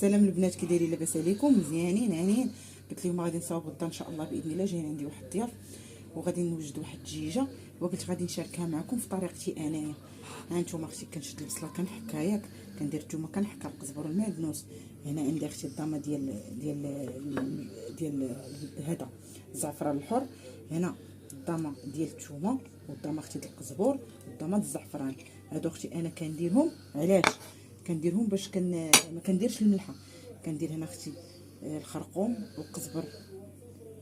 سلام البنات، كي دايرين؟ لاباس عليكم؟ مزيانين هانيين. قلت لهم غادي نصاوب غدا ان شاء الله باذن الله. جايين عندي واحد الضياف وغادي نوجد واحد الدجيجه وقلت غادي نشاركها معكم في طريقتي انايا. ها نتوما اختي، كنشد البصله كنحكها ياك، كندير الثومه كنحكها، القزبر والمعدنوس. هنا عندي اختي الضامه ديال هذا الزعفران الحر. هنا الضامه ديال الثومه، والضامه اختي ديال القزبر، والضامه ديال الزعفران. هادو اختي انا كنديرهم علاش كنديرهم؟ باش ما كنديرش الملحه. كندير هنا اختي الخرقوم والقزبر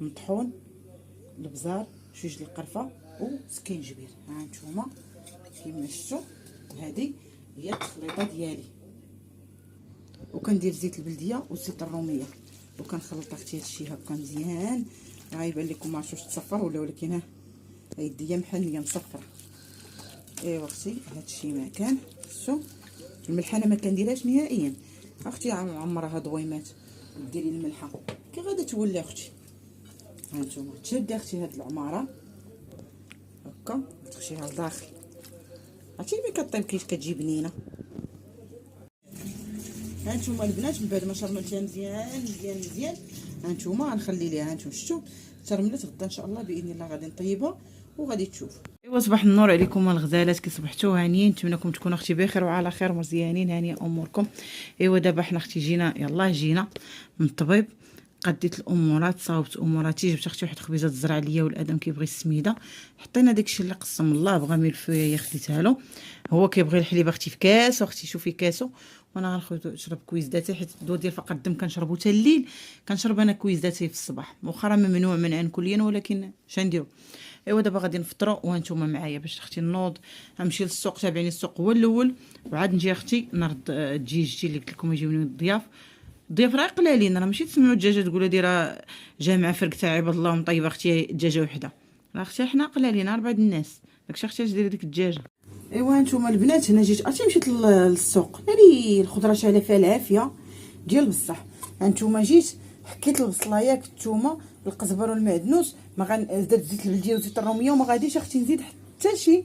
مطحون، البزار، شويه ديال القرفه وسكينجبير. ها نتوما كيما شفتوا، هذه هي التخليطه ديالي. وكندير زيت البلديه والزيت الروميه وكنخلط اختي هادشي هكا مزيان. غايبان لكم ما عرفتش تصفر ولكن ها يديا محنيه مصفره. ايوا اختي هادشي ما كان. شفتوا الملحه انا ما كنديرهاش نهائيا. اختي عمرها ضويمات ديري الملحه كي غادا تولي اختي. ها نتوما تشدي اختي هاد العماره هكا تخشيها لداخل. عرفتي ملي كطيب كيف كتجي بنينه. ها نتوما البنات، من بعد ما شرملتها مزيان مزيان مزيان، ها نتوما غنخلي ليها. ها نتوما شفتوا شرملت. غدا ان شاء الله باذن الله غادي نطيبها وغادي تشوفوا. ايوا صباح النور عليكم الغزالات، كي صبحتوا هانيين؟ نتمنىكم تكونوا اختي بخير وعلى خير مزيانين. هانيه اموركم. ايوا دابا حنا اختي جينا من الطبيب. قديت الامورات، صاوبت اموراتي، جبت اختي واحد خبيزه الزرع ليا والادم كيبغي السميده. حطينا داكشي اللي قسم الله، بغى ملفيه خديتها له. هو كيبغي الحليب اختي في كاس، واختي شوفي كاسو. وانا غنخرج نشرب كويزداتي، حيت الضو ديال فقر الدم كنشربو حتى الليل. كنشرب انا كويزداتي في الصباح، واخا راه ممنوع منعا كليا، ولكن شنديرو. ايوا دابا غادي نفطروا وهانتوما معايا باش اختي نوض نمشي للسوق. تابعيني السوق هو الاول وعاد نجي اختي نرد دجيجتي اللي قلت لكم يجيوني الضياف. الضياف راه قلالين، راه ماشي تسمعوا الدجاجه تقول هادي راه جامعه فرق تاع عباد الله ومطيبه اختي دجاجه وحده. راه اختي حنا قلالين 4 الناس، داكشي اختي ديري ديك الدجاجه. ايوا هانتوما البنات، هنا جيت عرفتي مشيت للسوق. ناري الخضره شاله فيها العافيه ديال بصح. هانتوما جيت حكيت البصله ياك، الثومه، القزبر والمعدنوس، ما درت زيت البلديه وزيت الروميه، وما غاديش اختي نزيد حتى شي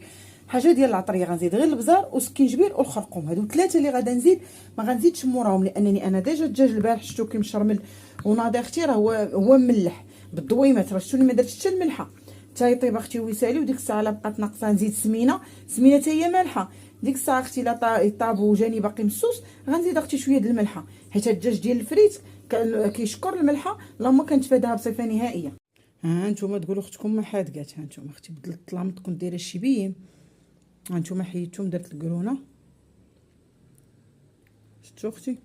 حاجه ديال العطريه. غنزيد غير البزار والسكينجبير والخرقوم، هادو ثلاثه اللي غادا نزيد. ما غنزيدش موراهم لانني انا ديجا الدجاج البارح شفتو كي مشرمل وناضي اختي، راه هو مملح بالضويمات. راه شفتوني ما درتش حتى الملحه حتى يطيب اختي ويسالي. وديك الساعه لا بقات ناقصه نزيد سمينه حتى هي مالحه. ديك الساعه اختي لا يطاب وجاني باقي مسوس، غنزيد اختي شويه د الملحه، حيت الدجاج ديال الفريت كيشكر الملحه. اللهم كنتفاداها بصفه نهائيه. ها نتوما تقولوا اختكم ما حادقات. ها نتوما اختي بدلت الطلامط، كنت دايره الشبيين. ها نتوما حيدتهم، درت القرونه. شفتوا اختي؟